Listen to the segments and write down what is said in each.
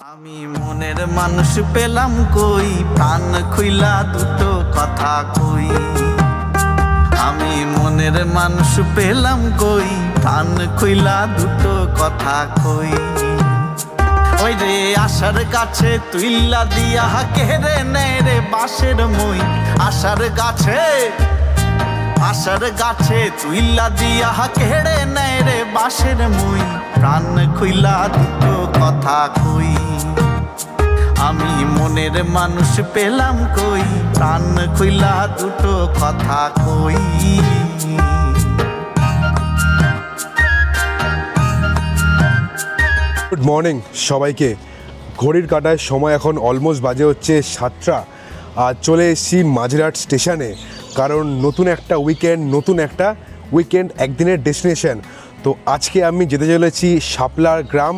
আমি মনের মানুষ পেলাম কই, প্রাণ খুইলা দুটো কথা কই। আমি মনের মানুষ পেলাম কই, প্রাণ খুইলা দুটো কথা কই। ওই রে আশার গাছে তুইলা দিয়া কেড়ে নেয় রে বাঁশের মই। আশার গাছে তুইলা দিয়া কেড়ে নেয় রে বাঁশের মই। প্রাণ খুইলা দুটো কথা কই। আমি মনের মানুষ পেলাম কই, প্রাণ খুইলা দুটো কথা কই। গুড মর্নিং সবাইকে। ঘড়ির কাঁটায় সময় এখন অলমোস্ট বাজে হচ্ছে 7টা। আর চলে এসেছি মাঝেরহাট স্টেশনে, কারণ নতুন একটা উইকেন্ড একদিনের ডেস্টিনেশন। তো আজকে আমি যেতে চলেছি শাপলার গ্রাম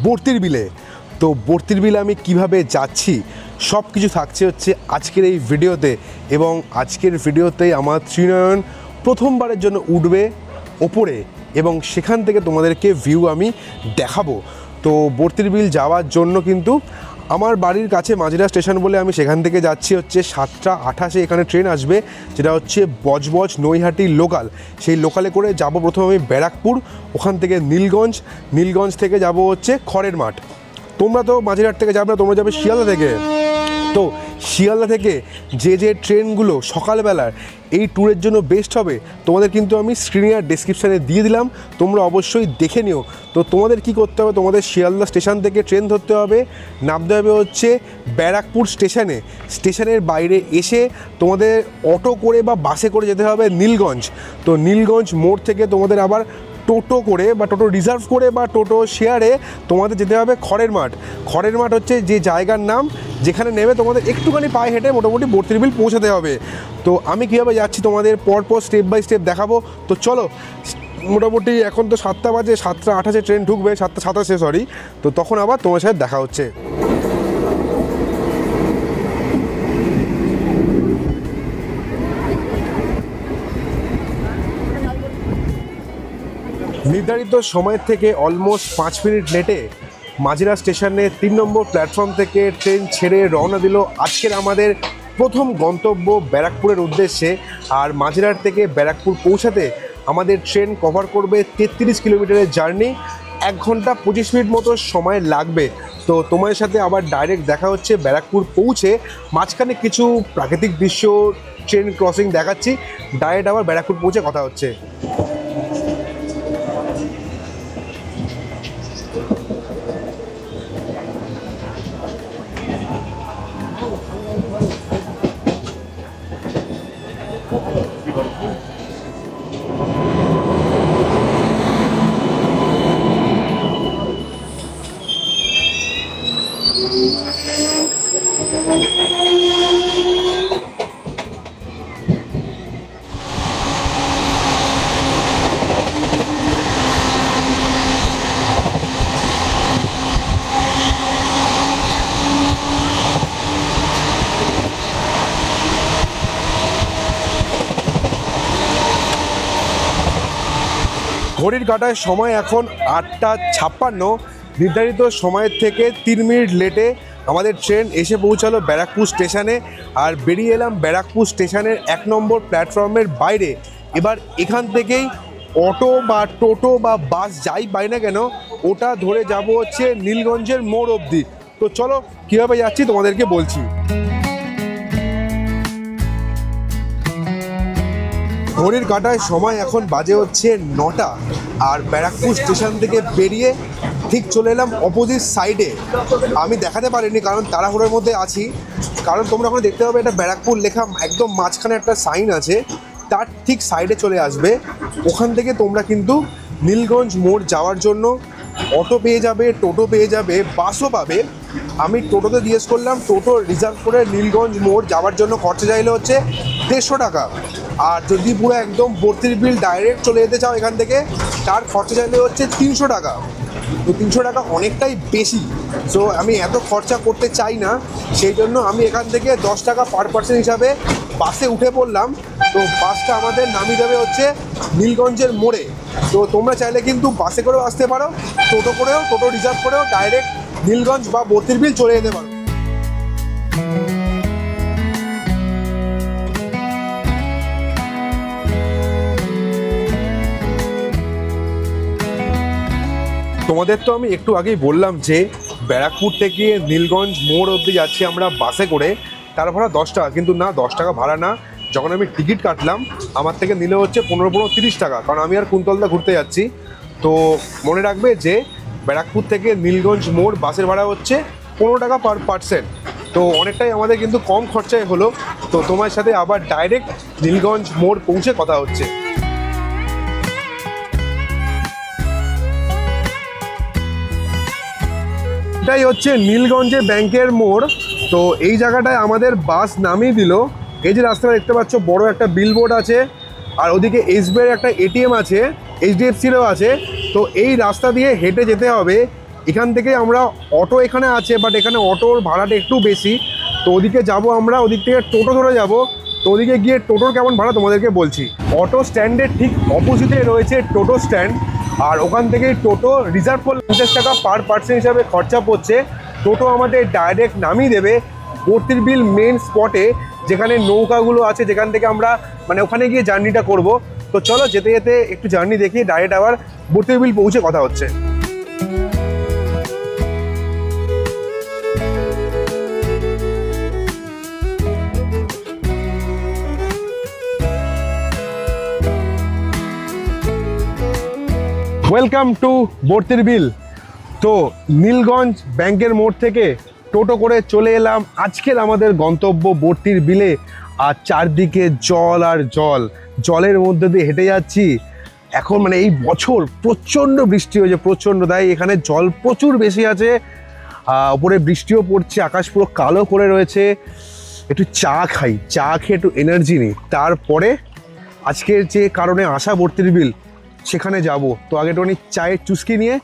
বর্তির বিলে। তো বর্তির বিলে আমি কিভাবে যাচ্ছি সব কিছু থাকছে হচ্ছে আজকের এই ভিডিওতে। এবং আজকের ভিডিওতেই আমার ত্রিনয়ন প্রথমবারের জন্য উঠবে ওপরে, এবং সেখান থেকে তোমাদেরকে ভিউ আমি দেখাবো। তো বর্তির বিল যাওয়ার জন্য কিন্তু আমার বাড়ির কাছে মাঝেরহাট স্টেশন বলে আমি সেখান থেকে যাচ্ছি হচ্ছে 7:28 এখানে ট্রেন আসবে, যেটা হচ্ছে বজবজ নৈহাটি লোকাল। সেই লোকালে করে যাব প্রথমে আমি ব্যারাকপুর, ওখান থেকে নীলগঞ্জ থেকে যাব হচ্ছে খড়ের মাঠ। তোমরা তো মাঝেরহাট থেকে যাবে না, তোমরা যাবে শিয়ালদা থেকে। তো শিয়ালদা থেকে যে ট্রেনগুলো সকালবেলার এই ট্যুরের জন্য বেস্ট হবে তোমাদের কিন্তু আমি স্ক্রিনে আর ডেসক্রিপশানে দিয়ে দিলাম, তোমরা অবশ্যই দেখে নিও। তো তোমাদের কি করতে হবে, তোমাদের শিয়ালদা স্টেশন থেকে ট্রেন ধরতে হবে, নামতে হবে হচ্ছে ব্যারাকপুর স্টেশনের বাইরে এসে তোমাদের অটো করে বা বাসে করে যেতে হবে নীলগঞ্জ। তো নীলগঞ্জ মোড় থেকে তোমাদের আবার টোটো করে বা টোটো রিজার্ভ করে বা টোটো শেয়ারে তোমাদের যেতে হবে খড়ের মাঠ হচ্ছে যে জায়গার নাম, যেখানে নেমে তোমাদের একটুখানি পায়ে হেঁটে মোটামুটি বর্তির বিল পৌঁছাতে হবে। তো আমি কীভাবে যাচ্ছি তোমাদের পরপর স্টেপ বাই স্টেপ দেখাবো। তো চলো, মোটামুটি এখন তো 7টা বাজে, 7:28 ট্রেন ঢুকবে, 7:27 সরি। তো তখন আবার তোমার সাথে দেখা হচ্ছে। নির্ধারিত সময়ের থেকে অলমোস্ট 5 মিনিট লেটে মাঝেরহাট স্টেশনে 3 নম্বর প্ল্যাটফর্ম থেকে ট্রেন ছেড়ে রওনা দিল আজকের আমাদের প্রথম গন্তব্য ব্যারাকপুরের উদ্দেশ্যে। আর মাঝেরহাট থেকে ব্যারাকপুর পৌঁছাতে আমাদের ট্রেন কভার করবে 33 কিলোমিটারের জার্নি, 1 ঘন্টা 25 মিনিট মতো সময় লাগবে। তো তোমাদের সাথে আবার ডাইরেক্ট দেখা হচ্ছে ব্যারাকপুর পৌঁছে। মাঝখানে কিছু প্রাকৃতিক দৃশ্য, ট্রেন ক্রসিং দেখাচ্ছি, ডাইরেক্ট আবার ব্যারাকপুর পৌঁছে কথা হচ্ছে। ঘড়ির কাঁটায় সময় এখন 8:56। নির্ধারিত সময়ের থেকে 3 মিনিট লেটে আমাদের ট্রেন এসে পৌঁছালো ব্যারাকপুর স্টেশনে। আর বেরিয়ে এলাম ব্যারাকপুর স্টেশনের 1 নম্বর প্ল্যাটফর্মের বাইরে। এবার এখান থেকেই অটো বা টোটো বা বাস যাই পাই না কেন, ওটা ধরে যাব হচ্ছে নীলগঞ্জের মোড় অবধি। তো চলো কীভাবে যাচ্ছি তোমাদেরকে বলছি। ঘড়ির কাঁটায় সময় এখন বাজে হচ্ছে 9টা। আর ব্যারাকপুর স্টেশন থেকে বেরিয়ে ঠিক চলে এলাম অপোজিট সাইডে। আমি দেখাতে পারিনি কারণ তাড়াহুড়োর মধ্যে আছি। কারণ তোমরা ওখানে দেখতে পাবে একটা ব্যারাকপুর লেখা একদম মাঝখানে একটা সাইন আছে, তার ঠিক সাইডে চলে আসবে। ওখান থেকে তোমরা কিন্তু নীলগঞ্জ মোড় যাওয়ার জন্য অটো পেয়ে যাবে, টোটো পেয়ে যাবে, বাসও পাবে। আমি টোটোতে জিজ্ঞেস করলাম, টোটো রিজার্ভ করে নীলগঞ্জ মোড় যাওয়ার জন্য খরচা চাইলে হচ্ছে 150 টাকা। আর যদি পুরো একদম বর্তির বিল ডাইরেক্ট চলে যেতে চাও এখান থেকে, তার খরচা চাইলে হচ্ছে 300 টাকা। তো 300 টাকা অনেকটাই বেশি। সো আমি এত খরচা করতে চাই না, সেই জন্য আমি এখান থেকে 10 টাকা পার পার্সন হিসাবে বাসে উঠে পড়লাম। তো বাসটা আমাদের নামিয়ে যাবে হচ্ছে নীলগঞ্জের মোড়ে। তো তোমরা চাইলে কিন্তু বাসে করেও আসতে পারো, টোটো রিজার্ভ করেও ডাইরেক্ট নীলগঞ্জ বা বর্তির বিল চলে যেতে পারো। তোমাদের তো আমি একটু আগেই বললাম যে ব্যারাকপুর থেকে নীলগঞ্জ মোড় অবধি যাচ্ছি আমরা বাসে করে, তার ভাড়া 10 টাকা, কিন্তু না 10 টাকা ভাড়া না, যখন আমি টিকিট কাটলাম আমার থেকে নিলে হচ্ছে 15-30 টাকা, কারণ আমি আর কুন্তলদা ঘুরতে যাচ্ছি। তো মনে রাখবে যে ব্যারাকপুর থেকে নীলগঞ্জ মোড় বাসের ভাড়া হচ্ছে 15 টাকা পার পার্সন, তো অনেকটাই আমাদের কিন্তু কম খরচায় হলো। তো তোমার সাথে আবার ডাইরেক্ট নীলগঞ্জ মোড় পৌঁছে কথা হচ্ছে। এটাই হচ্ছে নীলগঞ্জে ব্যাংকের মোড়। তো এই জায়গাটায় আমাদের বাস নামিয়ে দিল। এই যে রাস্তাটা দেখতে পাচ্ছ, বড় একটা বিলবোর্ড আছে, আর ওদিকে এসবিআই একটা এটিএম আছে, এইচডিএফসিরও আছে। তো এই রাস্তা দিয়ে হেঁটে যেতে হবে। এখান থেকে আমরা অটো এখানে আছে, বাট এখানে অটোর ভাড়াটা একটু বেশি, তো ওদিকে যাব আমরা, ওদিক থেকে টোটো ধরে যাব। তো ওদিকে গিয়ে টোটোর কেমন ভাড়া তোমাদেরকে বলছি। অটো স্ট্যান্ডের ঠিক অপোজিটে রয়েছে টোটো স্ট্যান্ড, আর ওখান থেকে টোটো রিজার্ভ করলে 50 টাকা পার পার্সন হিসাবে খরচা পড়ছে। টোটো আমাদের ডাইরেক্ট নামিয়ে দেবে বর্তির বিল মেন স্পটে, যেখানে নৌকাগুলো আছে, যেখান থেকে আমরা মানে ওখানে গিয়ে জার্নিটা করব। তো চলো যেতে যেতে একটু জার্নি দেখি, ডাইরেক্ট আবার বর্তির বিল পৌঁছে কথা হচ্ছে। ওয়েলকাম টু বর্তির বিল। তো নীলগঞ্জ ব্যাংকের মোড় থেকে টোটো করে চলে এলাম আজকের আমাদের গন্তব্য বর্তির বিলে। আর চারদিকে জল আর জল, জলের মধ্যে দিয়ে হেঁটে যাচ্ছি। এখন মানে এই বছর প্রচণ্ড বৃষ্টি হয়েছে, প্রচণ্ড, তাই এখানে জল প্রচুর বেশি আছে। উপরে বৃষ্টিও পড়ছে, আকাশ পুরো কালো করে রয়েছে। একটু চা খাই, চা খেয়ে একটু এনার্জি নিই, তারপরে আজকের যে কারণে আসা বর্তির বিল সেখানে যাব। তো আগে একটুখানি চায়ের চুস্কি নিয়ে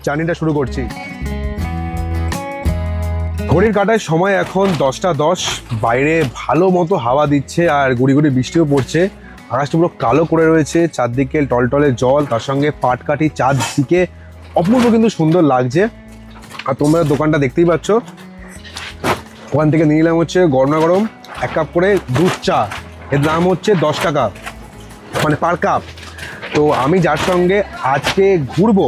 জার্নিটা শুরু করছি। ঘড়ির কাঁটায় সময় এখন 10টা 10, বাইরে ভালো মতো হাওয়া দিচ্ছে আর গুড়ি গুড়ি বৃষ্টিও পড়ছে। আকাশটা পুরো কালো করে রয়েছে, চারদিকে টলটলে জল, তার সঙ্গে পাটকাঠি চারদিকে অপূর্ব কিন্তু সুন্দর লাগছে। আর তোমরা দোকানটা দেখতেই পাচ্ছ, ওখান থেকে নিয়ে নিলাম হচ্ছে গরমা গরম 1 কাপ করে দুধ চা। এর দাম হচ্ছে 10 টাকা মানে পার কাপ। তো আমি যার সঙ্গে আজকে ঘুরবো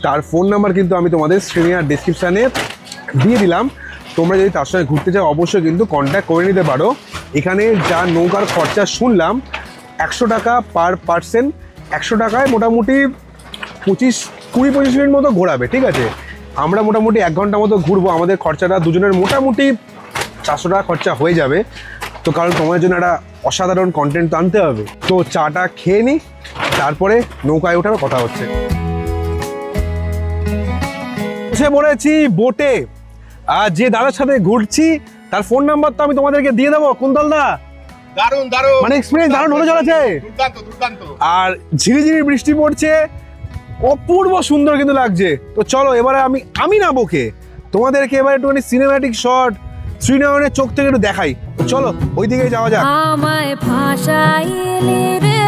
তার ফোন নাম্বার কিন্তু আমি তোমাদের স্ক্রিনে আর ডেসক্রিপশানে দিয়ে দিলাম। তোমরা যদি তার সঙ্গে ঘুরতে চাও অবশ্যই কিন্তু কন্ট্যাক্ট করে নিতে পারো। এখানে যা নৌকার খরচা শুনলাম 100 টাকা পার পার্সন, 100 টাকায় মোটামুটি 20-25 মিনিট মতো ঘোরাবে, ঠিক আছে। আমরা মোটামুটি 1 ঘন্টা মতো ঘুরবো, আমাদের খরচাটা দুজনের মোটামুটি 400 টাকা খরচা হয়ে যাবে। তো কারণ তোমার জন্য একটা অসাধারণ কন্টেন্ট আনতে হবে। তো চাটা খেয়ে নিই, তারপরে নৌকায় ওঠার কথা হচ্ছে। বসে পড়েছি বোটে, আর যে দাদার সাথে ঘুরছি তার ফোন নাম্বার তো আমি তোমাদেরকে দিয়ে দেবো। কুন্তলদা, দারুণ দারুণ মানে এক্সপিরিয়েন্স দারুণ হতে চলেছে। দুর্দান্ত দুর্দান্ত। আর ঝিরিঝিরি বৃষ্টি পড়ছে, অপূর্ব সুন্দর কিন্তু লাগছে। তো চলো এবারে আমি না বকে তোমাদেরকে এবার একটুখানি সিনেম্যাটিক শট শ্রীনয়নের চোখ থেকে একটু দেখাই। তো চলো ওই দিকে যাওয়া যাক। আমায় ভাষাইলি রে,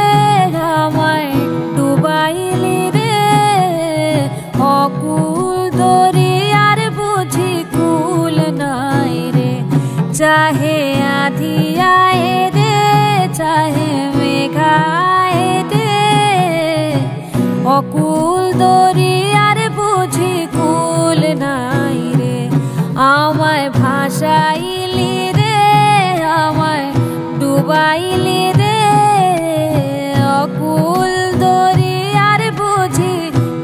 আমায় ডুবাইলি রে, অকুল দরিয়ার বুঝি কুল নাই রে। চাহে আধিয়ায় রে, চাহে মেঘায় রে, অকুল দরিয়ার বুঝি কুল নাই রে। আমায় ভাষাইলি রে, আমায় ডুবাইলি রে, অকুল দরিয়ার বুঝি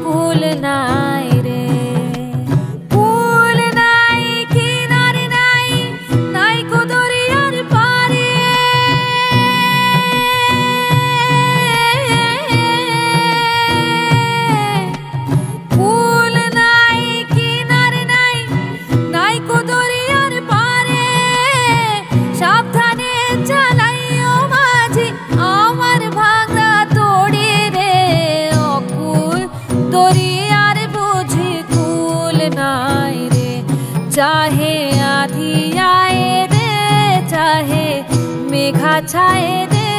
কুল নাই রে। কুল নাই, কিনারে নাই, নাই কো দরিয়ার পারে। কুল নাই, কিনারে নাই, নাই কো দরিয়ার পারে। সাবধানে চালাইও মাঝি আমার ভাঙা তড়ি রে, অকুল দরিয়ার বুঝি কুল নাই রে। চাহে আধিয়ায় রে, চাহে মেঘা ছায় রে,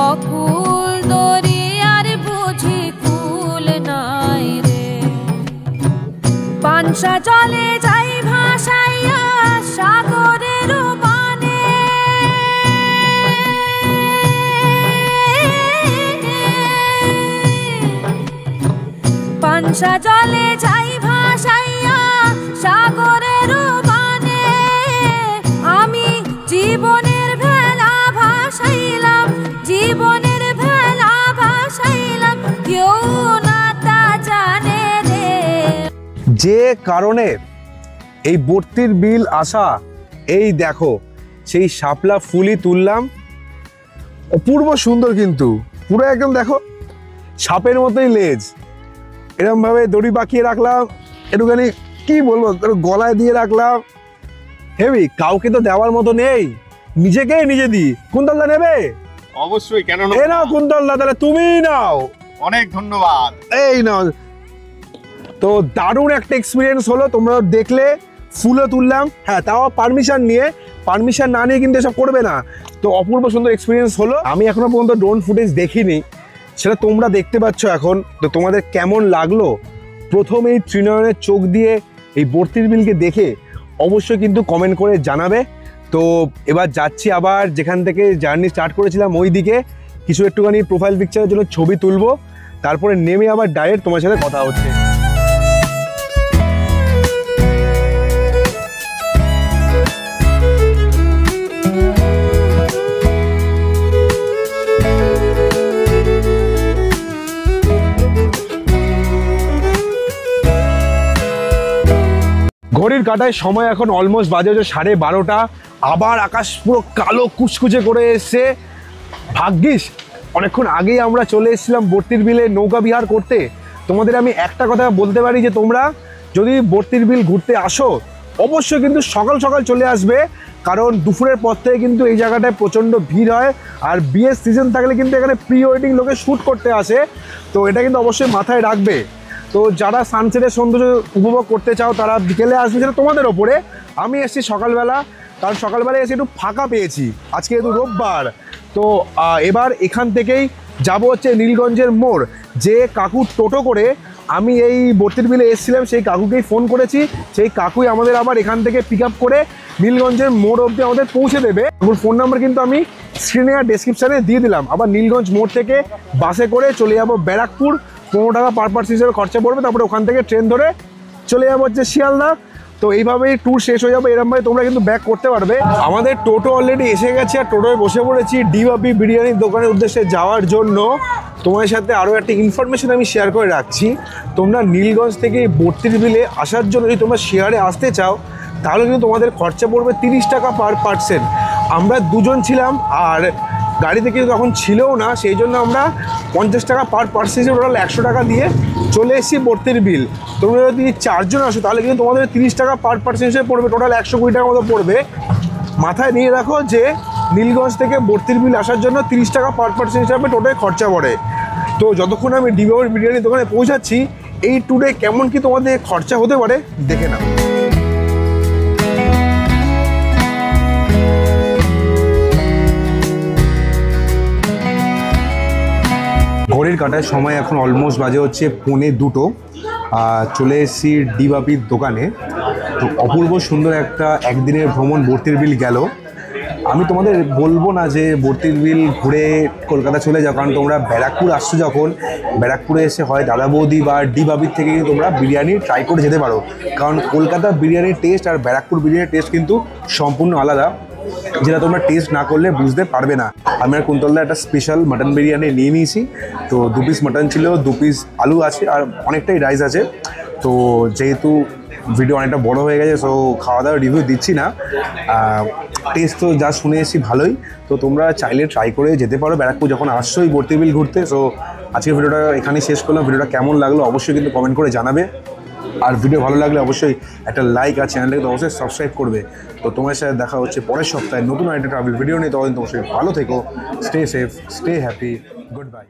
অকুল দরিয়ার বুঝি কুল নাই রে। পান পাংশা জলে যাই ভাসাইয়া সাগরের বানে, পাংশা জলে যাই ভাসাইয়া সাগরের বানে, আমি জীবনের ভেলা ভাসাইলাম, জীবনের ভেলা ভাসাইলাম, কেউ না তা জানে রে। যে কারণে এই বর্তির বিল আসা, এই দেখো সেই শাপলা ফুলই তুললাম, অপূর্ব সুন্দর, কিন্তু পুরো একদম দেখো সাপের মতোই লেজ, এরকম ভাবে দড়ি পাকিয়ে রাখলাম, একটুখানি কি বলবো গলায় দিয়ে রাখলাম, হেভি। কাউকে তো দেওয়ার মতো নেই, নিজেকেই নিজে দিই। কুন্তলদা নেবে? অবশ্যই, কেন এ নাও কুন্তলদা, তাহলে তুমিই নাও। অনেক ধন্যবাদ। এই নাও। তো দারুণ একটা এক্সপিরিয়েন্স হলো, তোমরা দেখলে ফুলও তুললাম, হ্যাঁ তাও পারমিশন নিয়ে, পারমিশন না নিয়ে কিন্তু এসব করবে না। তো অপূর্ব সুন্দর এক্সপিরিয়েন্স হলো। আমি এখনো পর্যন্ত ড্রোন ফুটেজ দেখিনি, সেটা তোমরা দেখতে পাচ্ছ এখন। তো তোমাদের কেমন লাগলো প্রথম এই ত্রিনয়নের চোখ দিয়ে এই বর্তির বিলকে দেখে অবশ্যই কিন্তু কমেন্ট করে জানাবে। তো এবার যাচ্ছি আবার যেখান থেকে জার্নি স্টার্ট করেছিলাম ওই দিকে, কিছু একটুখানি প্রোফাইল পিকচারের জন্য ছবি তুলবো, তারপরে নেমে আবার ডাইরেক্ট তোমার সাথে কথা হচ্ছে। ঘড়ির কাঁটায় সময় এখন অলমোস্ট বাজে হচ্ছে 12:30। আবার আকাশ পুরো কালো কুচকুচে করে এসছে। ভাগ্যিস অনেকক্ষণ আগেই আমরা চলে এসেছিলাম বর্তির বিলে নৌকা বিহার করতে। তোমাদের আমি একটা কথা বলতে পারি যে তোমরা যদি বর্তির বিল ঘুরতে আসো অবশ্যই কিন্তু সকাল সকাল চলে আসবে, কারণ দুপুরের পর থেকে কিন্তু এই জায়গাটায় প্রচণ্ড ভিড় হয়। আর বিয়ের সিজন থাকলে কিন্তু এখানে প্রি ওয়েডিং লোকে শ্যুট করতে আসে, তো এটা কিন্তু অবশ্যই মাথায় রাখবে। তো যারা সানসেটের সৌন্দর্য উপভোগ করতে চাও তারা বিকেলে আসবে, সেটা তোমাদের ওপরে। আমি এসেছি সকালবেলা, কারণ সকালবেলায় এসে একটু ফাঁকা পেয়েছি, আজকে যেহেতু রোববার। তো এবার এখান থেকেই যাব হচ্ছে নীলগঞ্জের মোড়। যে কাকুর টোটো করে আমি এই বর্তির বিলে এসেছিলাম সেই কাকুকেই ফোন করেছি, সেই কাকুই আমাদের আবার এখান থেকে পিক আপ করে নীলগঞ্জের মোড় অবধি আমাদের পৌঁছে দেবে। ওর ফোন নাম্বার কিন্তু আমি স্ক্রিনে আর ডেসক্রিপশানে দিয়ে দিলাম। আবার নীলগঞ্জ মোড় থেকে বাসে করে চলে যাবো ব্যারাকপুর, 15 টাকা পার পার্সন হিসেবে খরচা পড়বে। তারপরে ওখান থেকে ট্রেন ধরে চলে যাবো হচ্ছে শিয়ালদা। তো এইভাবেই ট্যুর শেষ হয়ে যাবে, এরকমভাবে তোমরা কিন্তু ব্যাক করতে পারবে। আমাদের টোটো অলরেডি এসে গেছে আর টোটোয় বসে পড়েছি ডিবাপি বিরিয়ানির দোকানের উদ্দেশ্যে যাওয়ার জন্য। তোমাদের সাথে আরও একটা ইনফরমেশন আমি শেয়ার করে রাখছি। তোমরা নীলগঞ্জ থেকে বর্তির বিলে আসার জন্য যদি তোমরা শেয়ারে আসতে চাও তাহলে কিন্তু তোমাদের খরচা পড়বে 30 টাকা পার পার্সন। আমরা দুজন ছিলাম আর গাড়িতে কিন্তু তখন ছিলও না, সেই জন্য আমরা 50 টাকা পার পার্সন হিসেবে টোটাল 100 টাকা দিয়ে চলে এসেছি বর্তির বিল। তোমরা যদি 4 জন আসো তাহলে কিন্তু তোমাদের 30 টাকা পার পার্সন হিসেবে পড়বে, টোটাল 120 টাকার মতো পড়বে। মাথায় নিয়ে রাখো যে নীলগঞ্জ থেকে বর্তির বিল আসার জন্য 30 টাকা পার পার্সন হিসাবে টোটাল খরচা পড়ে। তো যতক্ষণ আমি ডিবাপি বিরিয়ানির দোকানে পৌঁছাচ্ছি এই ট্যুরে কেমন কি তোমাদের খরচা হতে পারে দেখে নাও। ঘড়ির কাঁটায় সময় এখন অলমোস্ট বাজে হচ্ছে 1:45। চলে এসেছি ডিবাপির দোকানে। তো অপূর্ব সুন্দর একটা একদিনের ভ্রমণ বর্তির বিল গেল। আমি তোমাদের বলবো না যে বর্তির বিল ঘুরে কলকাতা চলে যাও, কারণ তোমরা ব্যারাকপুর আসছো যখন ব্যারাকপুরে এসে হয় দাদা বৌদি বা ডিবাপির থেকে তোমরা বিরিয়ানি ট্রাই করে যেতে পারো, কারণ কলকাতা বিরিয়ানির টেস্ট আর ব্যারাকপুর বিরিয়ানির টেস্ট কিন্তু সম্পূর্ণ আলাদা, যেটা তোমরা টেস্ট না করলে বুঝতে পারবে না। আমি আর কুন্তলদা একটা স্পেশাল মাটন বিরিয়ানি নিয়ে নিয়েছি। তো 2 পিস মাটন ছিল, 2 পিস আলু আছে আর অনেকটাই রাইস আছে। তো যেহেতু ভিডিও অনেকটা বড় হয়ে গেছে সো খাওয়া দাওয়ার রিভিউ দিচ্ছি না, টেস্ট তো যা শুনে এসেছি ভালোই। তো তোমরা চাইলে ট্রাই করে যেতে পারো ব্যারাকপুর যখন আসছোই বর্তির বিল ঘুরতে। সো আজকের ভিডিওটা এখানেই শেষ করলাম। ভিডিওটা কেমন লাগলো অবশ্যই কিন্তু কমেন্ট করে জানাবে, আর ভিডিও ভালো লাগলে অবশ্যই একটা লাইক আর চ্যানেলটাকে তো অবশ্যই সাবস্ক্রাইব করবে। তো তোমার সাথে দেখা হচ্ছে পরের সপ্তাহে নতুন একটা ট্রাভেল ভিডিও নিয়ে। তখন তোমার ভালো থেকো, stay safe, stay happy, good bye.